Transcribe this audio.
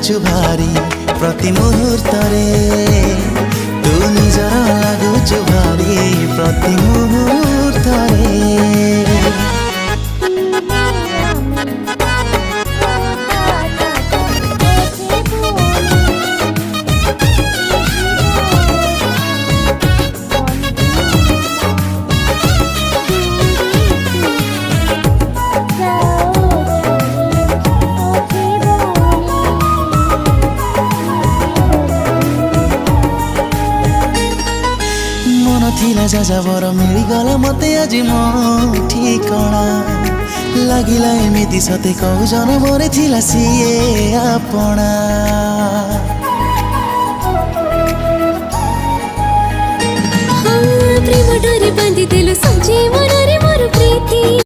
लाଗୁଛୁ भारी प्रति मुहूर्त रे तू निजर लाଗୁଛୁ भारी प्रति मुहूर्त रे। थिला जाजाबर मिलिगला मते आज मो ठिकणा लागिला एमिति सते कहू जनमरे थिला सिए आपणा। प्रेम डोरी बांधी देलु सजे मनरे मोर प्रीति।